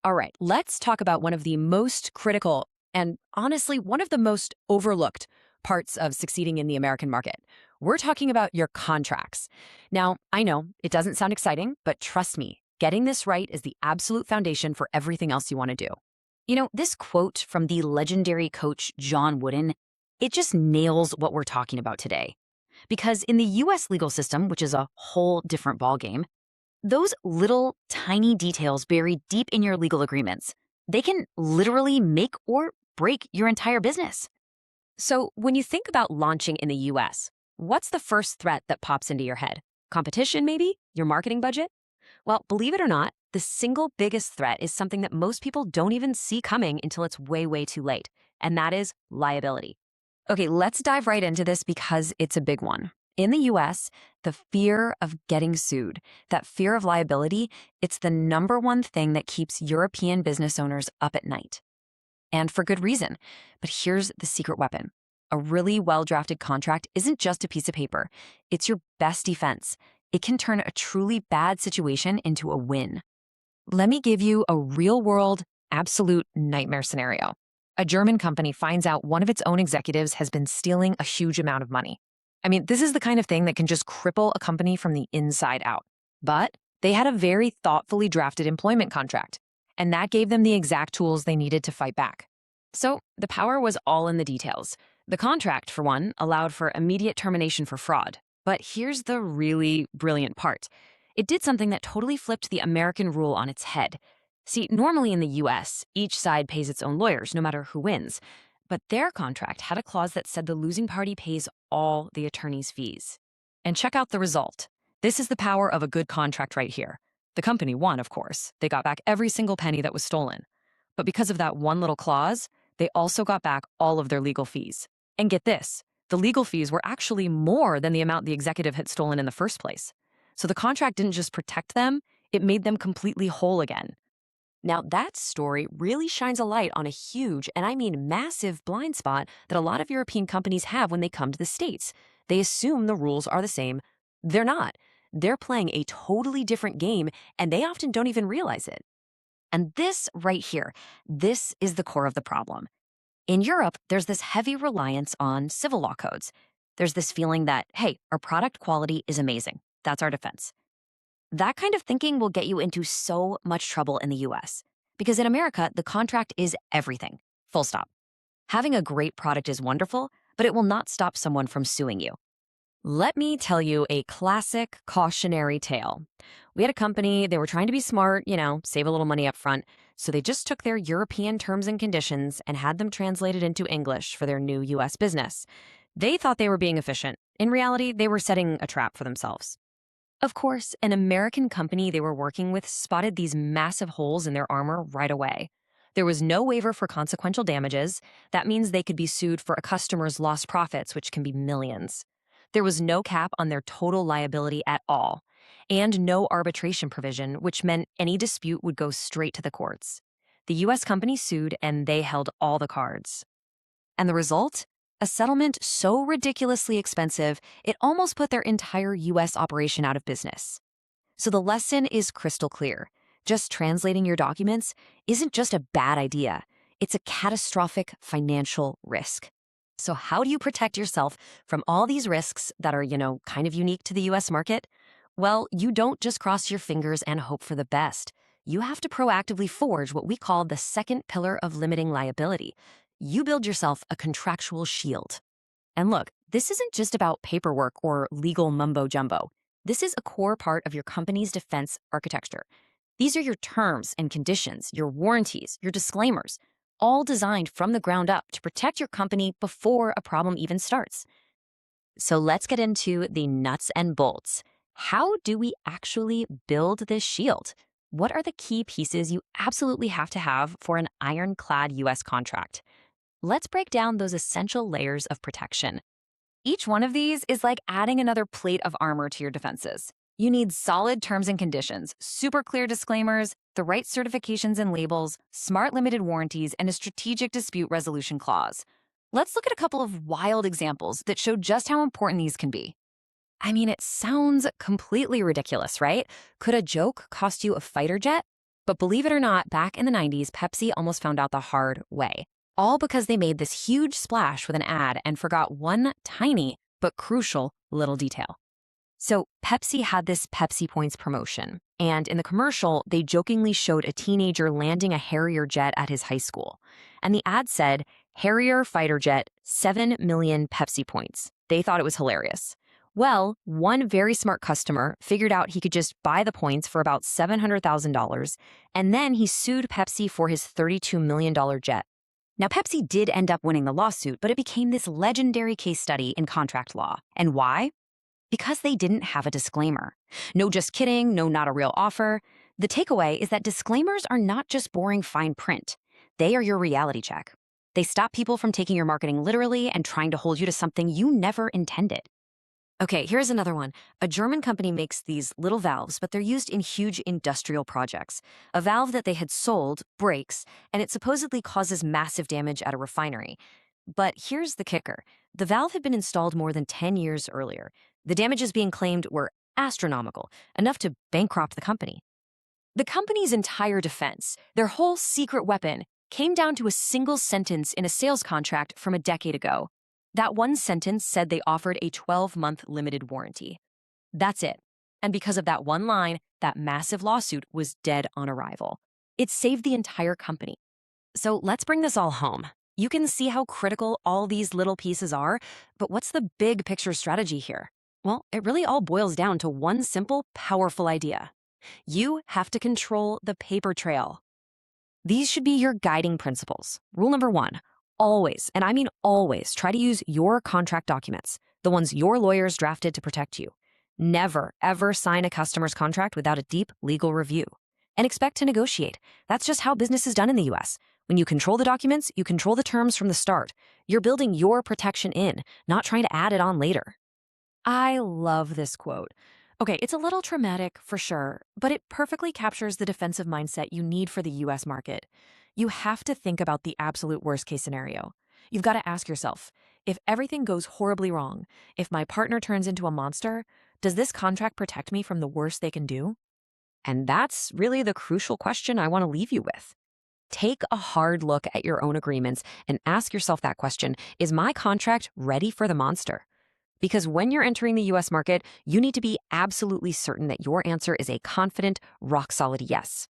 All right, let's talk about one of the most critical and honestly, one of the most overlooked parts of succeeding in the American market. We're talking about your contracts. Now, I know it doesn't sound exciting, but trust me, getting this right is the absolute foundation for everything else you want to do. You know, this quote from the legendary coach John Wooden, it just nails what we're talking about today. Because in the US legal system, which is a whole different ballgame, those little tiny details buried deep in your legal agreements, they can literally make or break your entire business. So when you think about launching in the US, what's the first threat that pops into your head? Competition, maybe? Your marketing budget? Well, believe it or not, the single biggest threat is something that most people don't even see coming until it's way, way too late, and that is liability. Okay, let's dive right into this because it's a big one. In the US, the fear of getting sued, that fear of liability, it's the number one thing that keeps European business owners up at night. And for good reason. But here's the secret weapon. A really well-drafted contract isn't just a piece of paper. It's your best defense. It can turn a truly bad situation into a win. Let me give you a real-world, absolute nightmare scenario. A German company finds out one of its own executives has been stealing a huge amount of money. I mean, this is the kind of thing that can just cripple a company from the inside out. But they had a very thoughtfully drafted employment contract, and that gave them the exact tools they needed to fight back. So the power was all in the details. The contract, for one, allowed for immediate termination for fraud. But here's the really brilliant part. It did something that totally flipped the American rule on its head. See, normally in the US, each side pays its own lawyers, no matter who wins. But their contract had a clause that said the losing party pays all the attorney's fees. And check out the result. This is the power of a good contract right here. The company won, of course. They got back every single penny that was stolen. But because of that one little clause, they also got back all of their legal fees. And get this, the legal fees were actually more than the amount the executive had stolen in the first place. So the contract didn't just protect them, it made them completely whole again. Now, that story really shines a light on a huge, and I mean massive, blind spot that a lot of European companies have when they come to the States. They assume the rules are the same. They're not. They're playing a totally different game, and they often don't even realize it. And this right here, this is the core of the problem. In Europe, there's this heavy reliance on civil law codes. There's this feeling that, hey, our product quality is amazing. That's our defense. That kind of thinking will get you into so much trouble in the US. Because in America, the contract is everything. Full stop. Having a great product is wonderful, but it will not stop someone from suing you. Let me tell you a classic cautionary tale. We had a company, they were trying to be smart, save a little money up front, so they just took their European terms and conditions and had them translated into English for their new US business. They thought they were being efficient. In reality, they were setting a trap for themselves. Of course, an American company they were working with spotted these massive holes in their armor right away. There was no waiver for consequential damages. That means they could be sued for a customer's lost profits, which can be millions. There was no cap on their total liability at all, and no arbitration provision, which meant any dispute would go straight to the courts. The US company sued, and they held all the cards. And the result? A settlement so ridiculously expensive, it almost put their entire US operation out of business. So the lesson is crystal clear. Just translating your documents isn't just a bad idea. It's a catastrophic financial risk. So how do you protect yourself from all these risks that are, kind of unique to the US market? Well, you don't just cross your fingers and hope for the best. You have to proactively forge what we call the second pillar of limiting liability. You build yourself a contractual shield. And look, this isn't just about paperwork or legal mumbo-jumbo. This is a core part of your company's defense architecture. These are your terms and conditions, your warranties, your disclaimers, all designed from the ground up to protect your company before a problem even starts. So let's get into the nuts and bolts. How do we actually build this shield? What are the key pieces you absolutely have to have for an ironclad US contract? Let's break down those essential layers of protection. Each one of these is like adding another plate of armor to your defenses. You need solid terms and conditions, super clear disclaimers, the right certifications and labels, smart limited warranties, and a strategic dispute resolution clause. Let's look at a couple of wild examples that show just how important these can be. I mean, it sounds completely ridiculous, right? Could a joke cost you a fighter jet? But believe it or not, back in the 90s, Pepsi almost found out the hard way. All because they made this huge splash with an ad and forgot one tiny but crucial little detail. So Pepsi had this Pepsi Points promotion, and in the commercial, they jokingly showed a teenager landing a Harrier jet at his high school. And the ad said, Harrier fighter jet, 7 million Pepsi Points. They thought it was hilarious. Well, one very smart customer figured out he could just buy the points for about $700,000, and then he sued Pepsi for his $32 million jet. Now, Pepsi did end up winning the lawsuit, but it became this legendary case study in contract law. And why? Because they didn't have a disclaimer. No, just kidding, no, not a real offer. The takeaway is that disclaimers are not just boring fine print. They are your reality check. They stop people from taking your marketing literally and trying to hold you to something you never intended. Okay, here's another one. A German company makes these little valves, but they're used in huge industrial projects. A valve that they had sold breaks, and it supposedly causes massive damage at a refinery. But here's the kicker. The valve had been installed more than 10 years earlier. The damages being claimed were astronomical, enough to bankrupt the company. The company's entire defense, their whole secret weapon, came down to a single sentence in a sales contract from a decade ago. That one sentence said they offered a 12-month limited warranty. That's it. And because of that one line, that massive lawsuit was dead on arrival. It saved the entire company. So let's bring this all home. You can see how critical all these little pieces are, but what's the big picture strategy here? Well, it really all boils down to one simple, powerful idea. You have to control the paper trail. These should be your guiding principles. Rule number 1, always, and I mean always, try to use your contract documents, the ones your lawyers drafted to protect you. Never, ever sign a customer's contract without a deep legal review. And expect to negotiate. That's just how business is done in the US. When you control the documents, you control the terms from the start. You're building your protection in, not trying to add it on later. I love this quote. Okay, it's a little traumatic for sure, but it perfectly captures the defensive mindset you need for the US market. You have to think about the absolute worst case scenario. You've got to ask yourself, if everything goes horribly wrong, if my partner turns into a monster, does this contract protect me from the worst they can do? And that's really the crucial question I want to leave you with. Take a hard look at your own agreements and ask yourself that question, is my contract ready for the monster? Because when you're entering the US market, you need to be absolutely certain that your answer is a confident, rock-solid yes.